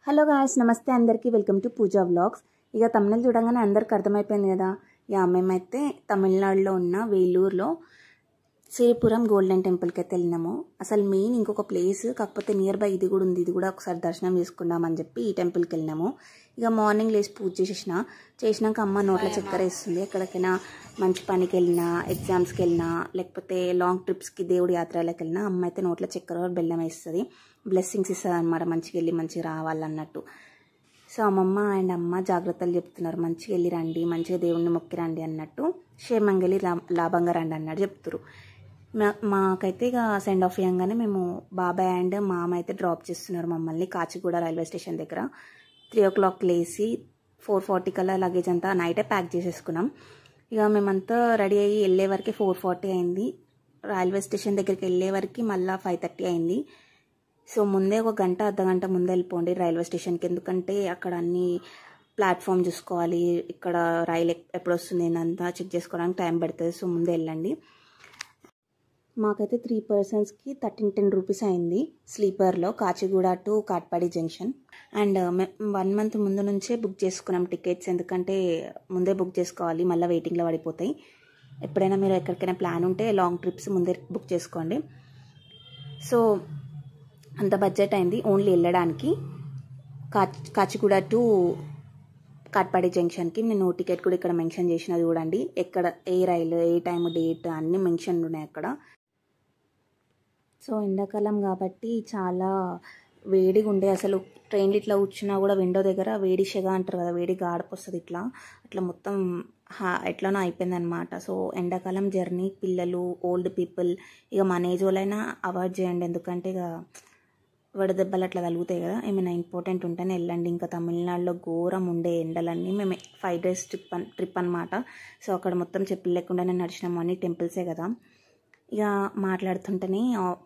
Hello guys, నమస్తే అందరికీ. Welcome to Pooja vlogs. ఇక తమిళ చూడగానే అందరికి అర్థమైపోయింది కదా. మేమైతే తమిళనాడులో ఉన్న వేలూరులో శ్రీపురం గోల్డెన్ టెంపుల్కి అయితే వెళ్ళినాము. అసలు మెయిన్ ఇంకొక ప్లేస్, కాకపోతే నియర్ బై ఇది కూడా ఉంది. ఇది కూడా ఒకసారి దర్శనం చేసుకుందామని చెప్పి ఈ టెంపుల్కి వెళ్ళినాము. ఇక మార్నింగ్ లేచి పూజ చేసినాక అమ్మ నోట్ల చక్కెర వేస్తుంది. ఎక్కడికైనా మంచి పనికి వెళ్ళినా, ఎగ్జామ్స్కి వెళ్ళినా, లేకపోతే లాంగ్ ట్రిప్స్కి దేవుడి యాత్రలకు వెళ్ళినా అమ్మ అయితే నోట్ల చక్కెర బెల్లం వేస్తుంది. బ్లెస్సింగ్స్ ఇస్తుంది అనమాట, మంచిగా వెళ్ళి మంచిగా రావాలన్నట్టు. సో అమ్మమ్మ అండ్ అమ్మ జాగ్రత్తలు చెప్తున్నారు, మంచిగా వెళ్ళి రండి, మంచిగా దేవుడిని మొక్కి రండి అన్నట్టు. క్షేమంగా వెళ్ళి లాభంగా రండి అన్నట్టు చెప్తారు. మాకైతే ఇక సెండ్ ఆఫ్ ఇవ్వగానే మేము బాబాయ్ అండ్ మామ అయితే డ్రాప్ చేస్తున్నారు మమ్మల్ని కాచిగూడ రైల్వే స్టేషన్ దగ్గర. 3 o'clock లేసి 4:40 కల్లా లగేజ్ అంతా నైటే ప్యాక్ చేసేసుకున్నాం. ఇక మేమంతా రెడీ అయ్యి వెళ్ళే వరకు 4:40 అయింది. రైల్వే స్టేషన్ దగ్గరికి వెళ్ళే వరకు మళ్ళీ 5:30 అయింది. సో ముందే ఒక గంట అర్ధగంట ముందే వెళ్ళిపోండి రైల్వే స్టేషన్కి, ఎందుకంటే అక్కడ అన్ని ప్లాట్ఫామ్ చూసుకోవాలి, ఇక్కడ రైలు ఎప్పుడు వస్తుంది అంతా చెక్ చేసుకోవడానికి టైం పడుతుంది. సో ముందే వెళ్ళండి. మాకైతే 3 personsకి 1310 రూపీస్ అయింది స్లీపర్లో, Kacheguda to Katpadi junction. And 1 month ముందు నుంచే బుక్ చేసుకున్నాం టికెట్స్, ఎందుకంటే ముందే బుక్ చేసుకోవాలి, మళ్ళీ వెయిటింగ్లో పడిపోతాయి. ఎప్పుడైనా మీరు ఎక్కడికైనా ప్లాన్ ఉంటే లాంగ్ ట్రిప్స్ ముందే బుక్ చేసుకోండి. సో అంత బడ్జెట్ అయింది ఓన్లీ వెళ్ళడానికి. కాచిగూడ టు కాట్పాడి జంక్షన్కి. నేను టికెట్ కూడా ఇక్కడ మెన్షన్ చేసిన చూడండి, ఎక్కడ ఏ రైలు, ఏ టైం, డేట్ అన్నీ మెన్షన్ ఉన్నాయి అక్కడ. సో ఎండాకాలం కాబట్టి చాలా వేడిగా ఉండే, అసలు ట్రైన్లు ఇట్లా కూర్చున్నా కూడా విండో దగ్గర వేడి షెగ అంటారు కదా, వేడి గాడిపోస్తుంది, అట్లా మొత్తం ఎట్లనో అయిపోయిందనమాట. సో ఎండాకాలం జర్నీ పిల్లలు, ఓల్డ్ పీపుల్, ఇక మన ఏజ్ వాళ్ళైనా అవాయిడ్ చేయండి, ఎందుకంటే ఇక వడదెబ్బలు అట్లా తగులుతాయి కదా. ఏమైనా ఇంపార్టెంట్ ఉంటేనే వెళ్ళండి. ఇంకా తమిళనాడులో ఘోరం ఉండే ఎండలన్నీ. మేము 5 days ట్రిప్ అనమాట. సో అక్కడ మొత్తం చెప్పులు లేకుండానే నడిచినాము, అన్ని టెంపుల్సే కదా. ఇక మాట్లాడుతుంటేనే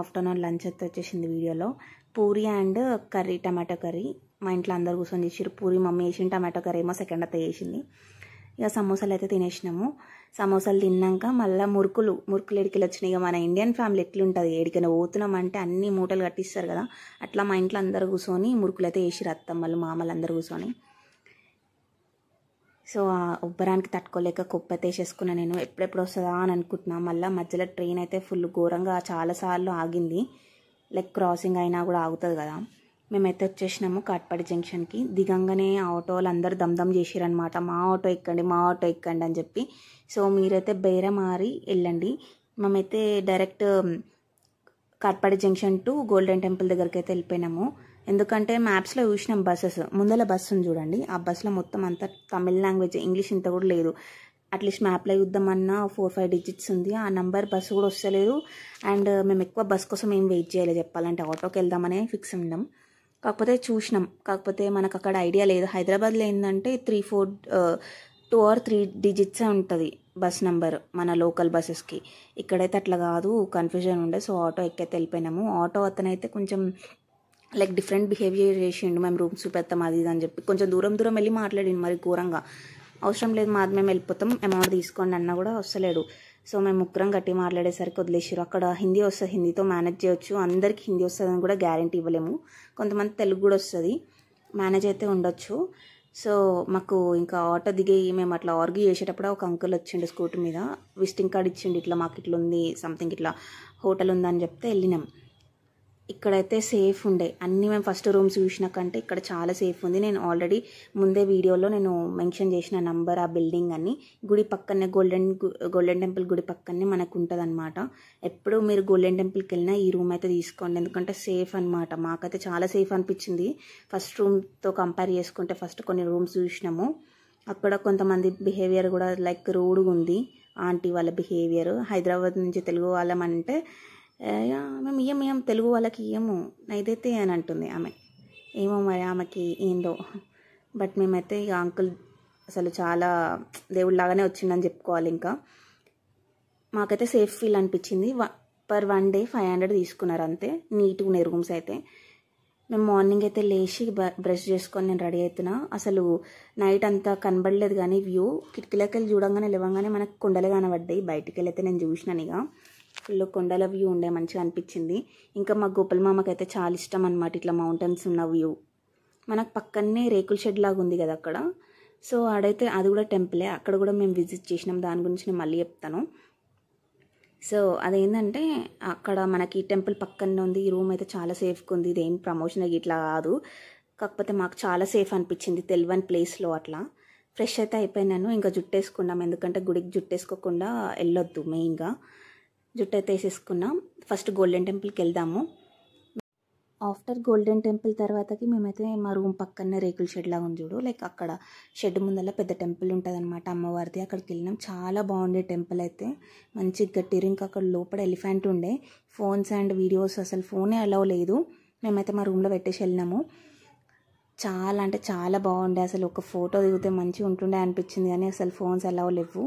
ఆఫ్టర్నూన్ లంచ్ అయితే వచ్చేసింది వీడియోలో. Puri and curry, tomato curry. మా ఇంట్లో అందరు కూర్చొని చేసారు. పూరి మమ్మీ వేసింది, టమాటో కర్రీ ఏమో సెకండ్ అత్త చేసింది. ఇక సమోసాలు అయితే తినేసినాము. సమోసాలు తిన్నాక మళ్ళీ మురుకులు ఎడికెళ్ళి వచ్చినాయి. ఇక మన ఇండియన్ ఫ్యామిలీ ఎట్లుంటుంది, ఎడికైనా పోతున్నామంటే అన్ని మూటలు కట్టిస్తారు కదా, అట్లా మా ఇంట్లో అందరు కూర్చొని మురుకులు అయితే వేసిరు, అత్తమ్మలు మామలు అందరు కూర్చొని. సో ఆ ఉబ్బరానికి తట్టుకోలేక కొప్పైతే వేసేసుకున్నా. నేను ఎప్పుడెప్పుడు వస్తుందా అని అనుకుంటున్నా. మళ్ళీ మధ్యలో ట్రైన్ అయితే ఫుల్ ఘోరంగా చాలాసార్లు ఆగింది, లైక్ క్రాసింగ్ అయినా కూడా ఆగుతుంది కదా. మేమైతే వచ్చేసినాము కాట్పాడి జంక్షన్కి. దిగంగానే ఆటో వాళ్ళు అందరు దమ్దమ్ చేసిరనమాట, మా ఆటో ఎక్కండి అని చెప్పి. సో మీరైతే బేరం మారి వెళ్ళండి. మేమైతే direct Katpadi junction to golden temple దగ్గరికి అయితే వెళ్ళిపోయినాము. ఎందుకంటే మ్యాప్స్లో చూసినాం బస్సెస్, ముందల బస్సు ఉంది చూడండి, ఆ బస్సులో మొత్తం అంతా తమిళ లాంగ్వేజ్, ఇంగ్లీష్ ఇంత కూడా లేదు. అట్లీస్ట్ మ్యాప్లో చూద్దామన్నా 4-5 digits ఉంది, ఆ నంబర్ బస్సు కూడా వస్తలేదు. అండ్ మేము ఎక్కువ బస్ కోసం ఏం వెయిట్ చేయలేదు, చెప్పాలంటే ఆటోకి వెళ్దామనే ఫిక్స్ ఉన్నాం. కాకపోతే మనకు అక్కడ ఐడియా లేదు. హైదరాబాద్లో ఏంటంటే 2 or 3 digits ఉంటుంది బస్ నెంబర్ మన లోకల్ బస్సెస్కి. ఇక్కడైతే అట్లా కాదు, కన్ఫ్యూజన్ ఉండే. సో ఆటో ఎక్కైతే వెళ్ళిపోయినాము. ఆటో అతనైతే కొంచెం లైక్ డిఫరెంట్ బిహేవియర్ చేసిండు, మేము రూమ్స్ చూపెడతాం అది ఇది అని చెప్పి కొంచెం దూరం వెళ్ళి మాట్లాడిండు మరి ఘోరంగా. అవసరం లేదు, మేము వెళ్ళిపోతాం, అమౌంట్ తీసుకోండి అన్నా కూడా వస్తలేడు. సో మేము ముగ్గురం గట్టి మాట్లాడేసరికి వదిలేసారు. అక్కడ హిందీ వస్తుంది, హిందీతో మేనేజ్ చేయొచ్చు, అందరికీ హిందీ వస్తుందని కూడా గ్యారంటీ ఇవ్వలేము. కొంతమంది తెలుగు కూడా వస్తుంది, మేనేజ్ అయితే ఉండొచ్చు. సో మాకు ఇంకా ఆటో దిగి మేము అట్లా ఆర్గ్యూ చేసేటప్పుడు ఒక అంకుల్ వచ్చిండు స్కూటీ మీద, విజిటింగ్ కార్డ్ ఇచ్చిండు, ఇట్లా మాకు ఇట్లా ఉంది సంథింగ్, ఇట్లా హోటల్ ఉందని చెప్తే వెళ్ళినాం. ఇక్కడైతే సేఫ్ ఉండే అన్నీ. మేము ఫస్ట్ రూమ్స్ చూసిన కంటే ఇక్కడ చాలా సేఫ్ ఉంది. నేను ఆల్రెడీ ముందే వీడియోలో నేను మెన్షన్ చేసిన నంబర్, ఆ బిల్డింగ్ అని. గుడి పక్కనే గోల్డెన్ టెంపుల్ గుడి పక్కనే మనకు ఉంటుంది అనమాట. ఎప్పుడు మీరు గోల్డెన్ టెంపుల్కి వెళ్ళినా ఈ రూమ్ అయితే తీసుకోండి, ఎందుకంటే సేఫ్ అనమాట. మాకైతే చాలా సేఫ్ అనిపించింది ఫస్ట్ రూమ్తో కంపేర్ చేసుకుంటే. ఫస్ట్ కొన్ని రూమ్స్ చూసినాము, అక్కడ కొంతమంది బిహేవియర్ కూడా లైక్ రూడ్గా ఉంది. ఆంటీ వాళ్ళ బిహేవియర్, హైదరాబాద్ నుంచి తెలుగు వాళ్ళమంటే మేము ఇయ్యం తెలుగు వాళ్ళకి ఇయ్యము నైదైతే అని అంటుంది ఆమె. ఏమో మరి ఆమెకి ఏందో. బట్ మేమైతే ఇక అంకుల్ అసలు చాలా దేవుడిలాగానే వచ్చిందని చెప్పుకోవాలి. ఇంకా మాకైతే సేఫ్ ఫీల్ అనిపించింది. పర్ 1 day 500 తీసుకున్నారు అంతే. నీట్గా ఉన్నాయి రూమ్స్ అయితే. మేము మార్నింగ్ అయితే లేచి బ్రష్ చేసుకొని నేను రెడీ అవుతున్నా. అసలు నైట్ అంతా కనబడలేదు, కానీ వ్యూ కిటికీలోకి వెళ్ళి చూడంగానే లేవగానే మనకు కొండలు కనబడ్డాయి. బయటికి వెళ్ళి అయితే నేను చూసినాను, ఇక ఫుల్ కొండల వ్యూ ఉండే, మంచిగా అనిపించింది. ఇంకా మా గోపాల్ మామకైతే చాలా ఇష్టం అనమాట ఇట్లా మౌంటైన్స్ ఉన్న వ్యూ. మనకు పక్కనే రేకుల షెడ్ లాగా ఉంది కదా అక్కడ. సో ఆడైతే అది కూడా టెంపులే, అక్కడ కూడా మేము విజిట్ చేసినాం. దాని గురించి నేను మళ్ళీ చెప్తాను. సో అదేంటంటే అక్కడ మనకి టెంపుల్ పక్కనే ఉంది. ఈ రూమ్ అయితే చాలా సేఫ్గా ఉంది. ఇదేం ప్రమోషన్ ఇట్లా కాదు, కాకపోతే మాకు చాలా సేఫ్ అనిపించింది తెలియని ప్లేస్లో. అట్లా ఫ్రెష్ అయితే అయిపోయినాను. ఇంకా జుట్టు వేసుకున్నాం, ఎందుకంటే గుడికి జుట్టు వేసుకోకుండా వెళ్ళొద్దు. మెయిన్గా జుట్టు అయితే వేసేసుకున్నాం. ఫస్ట్ గోల్డెన్ టెంపుల్కి వెళ్దాము. ఆఫ్టర్ గోల్డెన్ టెంపుల్ తర్వాతకి మేమైతే మా రూమ్ పక్కనే రేకుల షెడ్ లాగా ఉంది చూడు, లైక్ అక్కడ షెడ్ ముందర పెద్ద టెంపుల్ ఉంటుంది అనమాట అమ్మవారిది. అక్కడికి వెళ్ళినాం. చాలా బాగుండే టెంపుల్ అయితే, మంచి గట్టిరు. ఇంకా అక్కడ లోపల ఎలిఫెంట్ ఉండే. ఫోన్స్ అండ్ వీడియోస్ అసలు ఫోనే అలౌ లేదు. మేమైతే మా రూమ్లో పెట్టేసి వెళ్ళినాము. చాలా అంటే చాలా బాగుండే. అసలు ఒక ఫోటో దిగితే మంచిగా ఉంటుండే అనిపించింది, కానీ అసలు ఫోన్స్ అలౌ లేవు.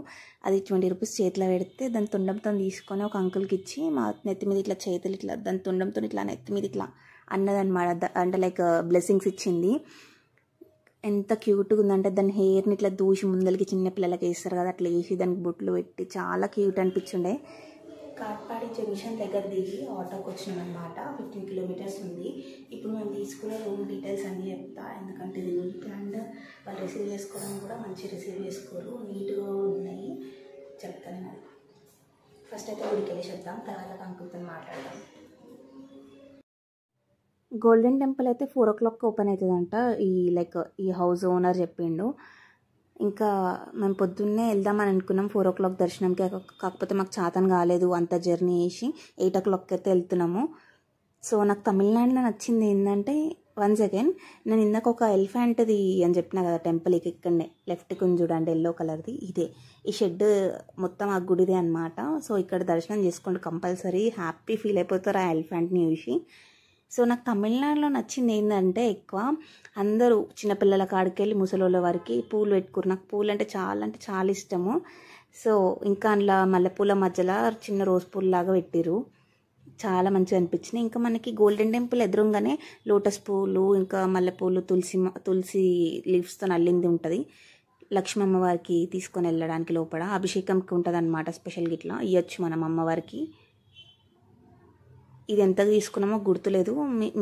అది 20 రూపీస్ చేతిలో పెడితే దాని తుండంతో తీసుకొని ఒక అంకుల్కి ఇచ్చి మా నెత్తి మీద ఇట్లా చేతులు ఇట్లా దాని తుండంతో ఇట్లా నెత్తి మీద ఇట్లా అన్నదన్నమాట. అంటే లైక్ బ్లెస్సింగ్స్ ఇచ్చింది. ఎంత క్యూట్గా ఉందంటే దాని హెయిర్ని ఇట్లా దూసి ముందలకి చిన్నపిల్లలకి వేస్తారు కదా, అట్లా వేసి దానికి బొట్లు పెట్టి చాలా క్యూట్ అనిపించుండే. కాట్పాడి జంక్షన్ దగ్గర దిగి ఆటోకి వచ్చినాం అనమాట. 15 కిలోమీటర్స్ ఉంది. ఇప్పుడు మేము తీసుకునే రూమ్ డీటెయిల్స్ అన్నీ చెప్తా, ఎందుకంటే ఇది నీట్ అండ్ వాళ్ళు రిసీవ్ చేసుకోవడం కూడా మంచి రిసీవ్ చేసుకోరు, నీట్గా ఉన్నాయి. చెప్తాను నేను. ఫస్ట్ అయితే గుడికి వెళ్ళి చెప్తాం, తర్వాత అంకుల్తో మాట్లాడదాం. గోల్డెన్ టెంపుల్ అయితే 4 o'clock ఓపెన్ అవుతుందంట. ఈ హౌస్ ఓనర్ చెప్పిండు. ఇంకా మేము పొద్దున్నే వెళ్దామని అనుకున్నాం 4 o'clock దర్శనంకి. కాకపోతే మాకు చాతన్ కాలేదు, అంత జర్నీ చేసి 8 o'clock అయితే వెళ్తున్నాము. సో నాకు తమిళనాడులో నచ్చింది ఏంటంటే, వన్స్ అగైన్ నేను ఇందాక ఒక ఎలిఫెంట్ది అని చెప్పిన కదా టెంపుల్, ఇక్కడనే లెఫ్ట్కి ఉంది చూడండి ఎల్లో కలర్ది, ఇదే ఈ షెడ్ మొత్తం ఆ గుడిదే అనమాట. సో ఇక్కడ దర్శనం చేసుకోండి కంపల్సరీ, హ్యాపీ ఫీల్ అయిపోతారు ఆ ఎలిఫెంట్ని చూసి. సో నాకు తమిళనాడులో నచ్చింది ఏంటంటే, ఎక్కువ అందరూ చిన్నపిల్లల కాడికి వెళ్ళి ముసలోళ్ళ వరకు పూలు పెట్టుకురు. నాకు పూలు అంటే చాలా ఇష్టము. సో ఇంకా అందులో మల్లెపూల మధ్యలో చిన్న రోజ్ పూలు లాగా పెట్టిరు, చాలా మంచిగా అనిపించినాయి. ఇంకా మనకి గోల్డెన్ టెంపుల్ ఎదురుగానే లోటస్ పూలు, ఇంకా మల్లెపూలు, తులసి లీవ్స్తో అల్లింది ఉంటుంది. లక్ష్మీ అమ్మవారికి తీసుకొని వెళ్ళడానికి లోపల అభిషేకంకి ఉంటుంది అనమాట. స్పెషల్గా ఇట్లా ఇవ్వచ్చు మనం అమ్మవారికి. ఇది ఎంత తీసుకున్నామో గుర్తులేదు,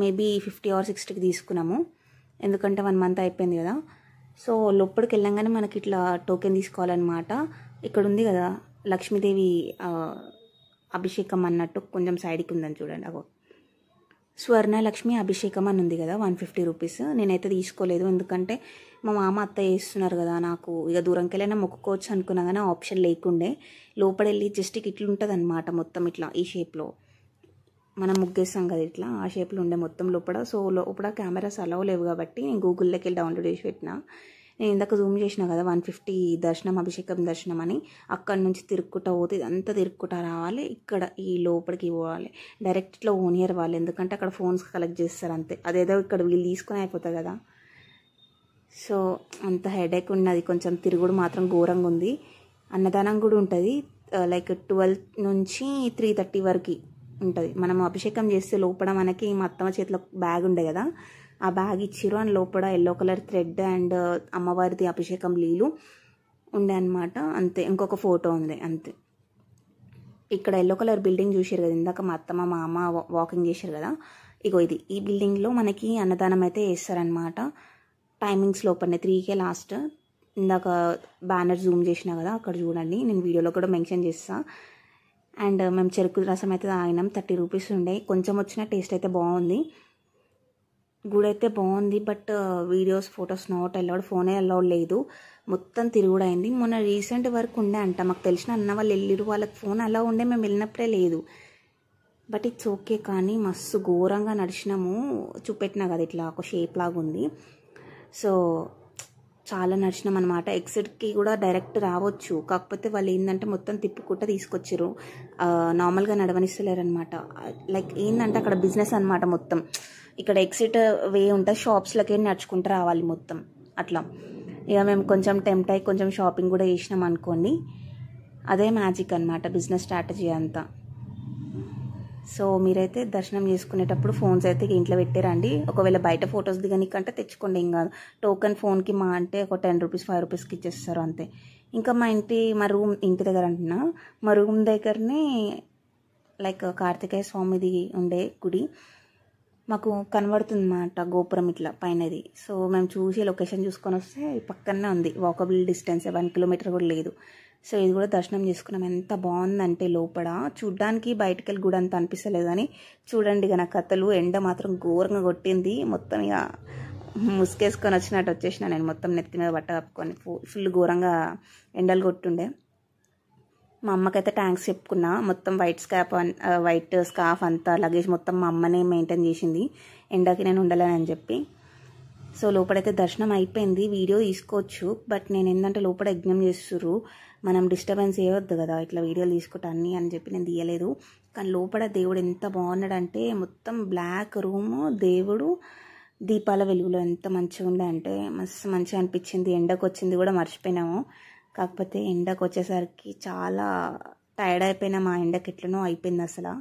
మేబీ 50 or 60కి తీసుకున్నాము, ఎందుకంటే 1 month అయిపోయింది కదా. సో లోపలికి వెళ్ళంగానే మనకి ఇట్లా టోకెన్ తీసుకోవాలన్నమాట. ఇక్కడ ఉంది కదా లక్ష్మీదేవి అభిషేకం అన్నట్టు, కొంచెం సైడ్కి ఉందని చూడండి, అగో స్వర్ణ లక్ష్మి అభిషేకం అని ఉంది కదా, 150 రూపీస్. నేనైతే తీసుకోలేదు, ఎందుకంటే మా మామ అత్త చేస్తున్నారు కదా, నాకు ఇక దూరంకి వెళ్ళైనా మొక్కుకోవచ్చు అనుకున్నా కానీ ఆప్షన్ లేకుండే. లోపల వెళ్ళి జస్ట్ ఇట్లా ఉంటుంది అనమాట, మొత్తం ఇట్లా ఈ షేప్లో మనం ముగ్గేస్తాం కదా ఇట్లా, ఆ షేప్లో ఉండే మొత్తం లోపల. సో లోపల కెమెరాస్ అలౌ లేవు కాబట్టి నేను గూగుల్లోకి వెళ్ళి డౌన్లోడ్ చేసి పెట్టిన. నేను ఇందాక జూమ్ చేసిన కదా 150 దర్శనం, అభిషేకం దర్శనం అని. అక్కడ నుంచి తిరుక్కుంటా పోతే ఇదంతా తిరుక్కుంటా రావాలి, ఇక్కడ ఈ లోపలికి పోవాలి. డైరెక్ట్ ఇట్లా ఓనియర్ వాళ్ళు, ఎందుకంటే అక్కడ ఫోన్స్ కలెక్ట్ చేస్తారు అంతే. అదేదో ఇక్కడ వీళ్ళు తీసుకొని అయిపోతుంది కదా. సో అంత హెడేక్ ఉన్నది, కొంచెం తిరుగుడు మాత్రం ఘోరంగా ఉంది. అన్నదానం కూడా ఉంటుంది, లైక్ 12 నుంచి 3:30 వరకు ఉంటుంది. మనం అభిషేకం చేస్తే లోపల మనకి మా అత్తమ్మ చేతిలో బ్యాగ్ ఉండే కదా, ఆ బ్యాగ్ ఇచ్చిరు. అని లోపల ఎల్లో కలర్ థ్రెడ్ అండ్ అమ్మవారిది అభిషేకం లీలు ఉండే అనమాట. అంతే, ఇంకొక ఫోటో ఉంది అంతే. ఇక్కడ ఎల్లో కలర్ బిల్డింగ్ చూసారు కదా ఇందాక మా అత్తమ్మ మా అమ్మ వాకింగ్ చేశారు కదా, ఇగో ఇది ఈ బిల్డింగ్లో మనకి అన్నదానం అయితే వేస్తారనమాట. టైమింగ్స్ లోపలనే 3కే లాస్ట్. ఇందాక బ్యానర్ జూమ్ చేసినా కదా, అక్కడ చూడండి, నేను వీడియోలో కూడా మెన్షన్ చేస్తాను. అండ్ మేము చెరుకు రసం అయితే తాగినాం, 30 రూపీస్ ఉండే. కొంచెం వచ్చిన టేస్ట్ అయితే బాగుంది, గుడి అయితే బాగుంది. But videos photos not allowed, ఫోనే అలౌడ్ లేదు, మొత్తం తిరుగుడు అయింది. మొన్న రీసెంట్ వరకు ఉండే అంట, మాకు తెలిసిన అన్న వాళ్ళు వెళ్ళిరు, వాళ్ళకి ఫోన్ అలా ఉండే, మేము వెళ్ళినప్పుడే లేదు. But it's okay. కానీ మస్తు ఘోరంగా నడిచినాము, చూపెట్టినా కదా ఇట్లా ఒక షేప్ లాగా ఉంది. సో చాలా నడిచినాం అనమాట. ఎగ్జిట్కి కూడా డైరెక్ట్ రావచ్చు, కాకపోతే వాళ్ళు ఏంటంటే మొత్తం తిప్పుకుంటూ తీసుకొచ్చారు, నార్మల్గా నడవనిస్తలేరు అనమాట. లైక్ ఏంటంటే అక్కడ బిజినెస్ అనమాట మొత్తం. ఇక్కడ ఎగ్జిట్ వే ఉంటుంది, షాప్స్లకే నడుచుకుంటూ రావాలి మొత్తం అట్లా. ఇక మేము కొంచెం టెంప్ట్ అయ్యి కొంచెం షాపింగ్ కూడా చేసినాం అనుకోండి. అదే మ్యాజిక్ అనమాట బిజినెస్ స్ట్రాటజీ అంతా. సో మీరైతే దర్శనం చేసుకునేటప్పుడు ఫోన్స్ అయితే ఇంట్లో పెట్టారండి. ఒకవేళ బయట ఫొటోస్ దిగనికంటే తెచ్చుకోండి, ఏం కాదు. టోకెన్ ఫోన్కి మా అంటే ఒక 10 రూపీస్ 5 రూపీస్కి ఇచ్చేస్తారు అంతే. ఇంకా మా ఇంటి దగ్గర అంటున్నా, మా రూమ్ దగ్గరనే లైక్ కార్తికేయ స్వామిది ఉండే గుడి. మాకు కనబడుతుంది అన్నమాట గోపురం ఇట్లా పైనది. సో మేము చూసి లొకేషన్ చూసుకొని వస్తే పక్కనే ఉంది, వాకబుల్ డిస్టెన్స్, 1 కిలోమీటర్ కూడా లేదు. సో ఇది కూడా దర్శనం చేసుకున్నాం. ఎంత బాగుందంటే లోపల చూడ్డానికి బయటకు వెళ్ళి గుడి అంత అనిపిస్తలేదు, కానీ చూడండి ఇక నా కథలు. ఎండ మాత్రం ఘోరంగా కొట్టింది. మొత్తం ఇక ముసుకేసుకొని వచ్చినట్టు వచ్చేసిన నేను, మొత్తం నెత్తి మీద బట్ట కప్పుకొని. ఫుల్ ఘోరంగా ఎండలు కొట్టుండే. మా అమ్మకైతే థ్యాంక్స్ చెప్పుకున్నా. మొత్తం వైట్ స్కార్ఫ్ అంతా లగేజ్ మొత్తం మా అమ్మనే మెయింటైన్ చేసింది, ఎండకి నేను ఉండలేనని చెప్పి. సో లోపలైతే దర్శనం అయిపోయింది. వీడియో తీసుకోవచ్చు, బట్ నేను ఏంటంటే లోపల యజ్ఞం చేస్తుర్రు, మనం డిస్టర్బెన్స్ చేయవద్దు కదా ఇట్లా వీడియోలు తీసుకుంటా అన్నీ అని చెప్పి నేను తీయలేదు. కానీ లోపల దేవుడు ఎంత బాగున్నాడంటే మొత్తం బ్లాక్ రూము, దేవుడు దీపాల వెలుగులో ఎంత మంచిగా ఉండే అంటే మస్తు మంచిగా అనిపించింది. ఎండకు వచ్చింది కూడా మర్చిపోయినాము. కాకపోతే ఎండకు వచ్చేసరికి చాలా టైర్డ్ అయిపోయినా, మా ఎండకి ఎట్లనో అయిపోయింది అసలు.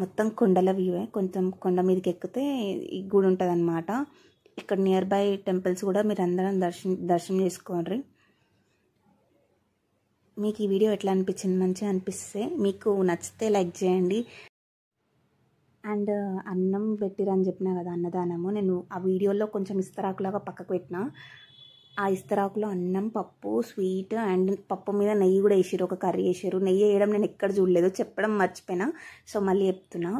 మొత్తం కొండల వ్యూవే, కొంచెం కొండ మీదకి ఎక్కితే ఈ గుడి ఉంటుంది అనమాట. ఇక్కడ నియర్ బై టెంపుల్స్ కూడా మీరు అందరం దర్శనం చేసుకోండి. మీకు ఈ వీడియో ఎట్లా అనిపించింది? మంచిగా అనిపిస్తే మీకు నచ్చితే లైక్ చేయండి. అండ్ అన్నం పెట్టిరని చెప్పినా కదా, అన్నదానము, నేను ఆ వీడియోలో కొంచెం ఇస్తరాకులాగా పక్కకు పెట్టిన. ఆ ఇస్తరాకులో అన్నం, పప్పు, స్వీట్ అండ్ పప్పు మీద నెయ్యి కూడా వేసారు, ఒక కర్రీ వేసారు. నెయ్యి వేయడం నేను ఎక్కడ చూడలేదు, చెప్పడం మర్చిపోయినా. సో మళ్ళీ చెప్తున్నా.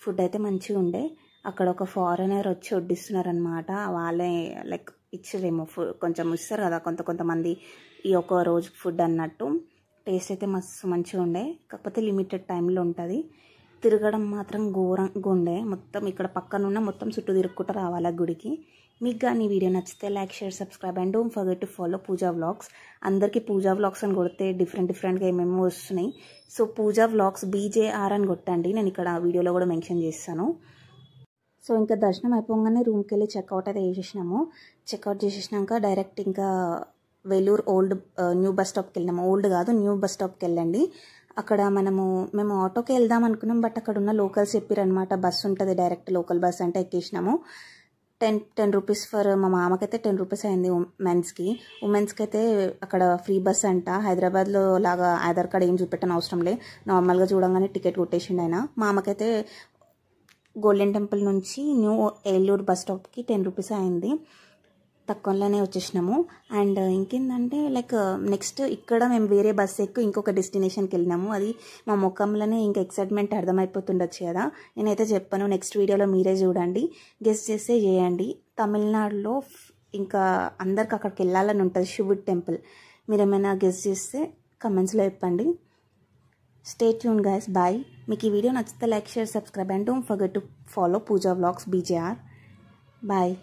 ఫుడ్ అయితే మంచిగా ఉండే. అక్కడ ఒక ఫారినర్ వచ్చి వడ్డిస్తున్నారనమాట. వాళ్ళే లైక్ ఇచ్చారేమో, కొంచెం ఇస్తారు కదా కొంతమంది ఈ ఒక రోజు ఫుడ్ అన్నట్టు. టేస్ట్ అయితే మస్తు మంచిగా ఉండే, కాకపోతే లిమిటెడ్ టైంలో ఉంటుంది. తిరగడం మాత్రం ఘోరంగా ఉండే. మొత్తం ఇక్కడ పక్కనున్న మొత్తం చుట్టూ తిరుక్కుంటూ రావాలి గుడికి. మీకు కానీ వీడియో నచ్చితే like, share, subscribe and don't forget to follow Pooja vlogs. అందరికీ పూజా వ్లాగ్స్ అని కొడితే డిఫరెంట్గా ఏమేమో వస్తున్నాయి. సో పూజా వ్లాగ్స్ BJR అని కొట్టండి, నేను ఇక్కడ వీడియోలో కూడా మెన్షన్ చేస్తాను. సో ఇంకా దర్శనం అయిపోగానే రూమ్కి వెళ్ళి చెక్అవుట్ అయితే చేసేసినాము. చెక్అవుట్ చేసేసినాక డైరెక్ట్ ఇంకా వేలూరు న్యూ బస్ స్టాప్కి వెళ్ళినాము. ఓల్డ్ కాదు, న్యూ బస్ స్టాప్కి వెళ్ళండి. అక్కడ మేము ఆటోకి వెళ్దాం అనుకున్నాం, బట్ అక్కడ ఉన్న లోకల్స్ చెప్పారనమాట బస్సు ఉంటుంది డైరెక్ట్, లోకల్ బస్ అంటే ఎక్కేసినాము. 10 రూపీస్ ఫర్, మా మామకైతే 10 రూపీస్ అయింది మెన్స్కి. ఉమెన్స్కి అయితే అక్కడ ఫ్రీ బస్ అంట. హైదరాబాద్లో లాగా ఆధార్ కార్డ్ ఏం చూపెట్టని అవసరం లే, నార్మల్గా చూడంగానే టికెట్ కొట్టేసిండు ఆయన. మామకైతే గోల్డెన్ టెంపుల్ నుంచి న్యూ ఏలూరు బస్ స్టాప్కి 10 రూపీస్ అయింది. తక్కువలోనే వచ్చేసినాము. అండ్ ఇంకేంటంటే లైక్ నెక్స్ట్ ఇక్కడ మేము వేరే బస్ ఎక్కి ఇంకొక డెస్టినేషన్కి వెళ్ళినాము. అది మా ముఖంలోనే ఇంకా ఎక్సైట్మెంట్ అర్థమైపోతుండొచ్చు కదా. నేనైతే చెప్పాను, నెక్స్ట్ వీడియోలో మీరే చూడండి, గెస్ట్ చేస్తే చేయండి. తమిళనాడులో ఇంకా అందరికి అక్కడికి వెళ్ళాలని ఉంటుంది, శివుడి టెంపుల్. మీరు ఏమైనా గెస్ట్ చేస్తే కమెంట్స్లో చెప్పండి. Stay tune guys, bye. మీకు ఈ వీడియో నచ్చితే like, share, subscribe and don't forget to follow Pooja vlogs BJR. Bye.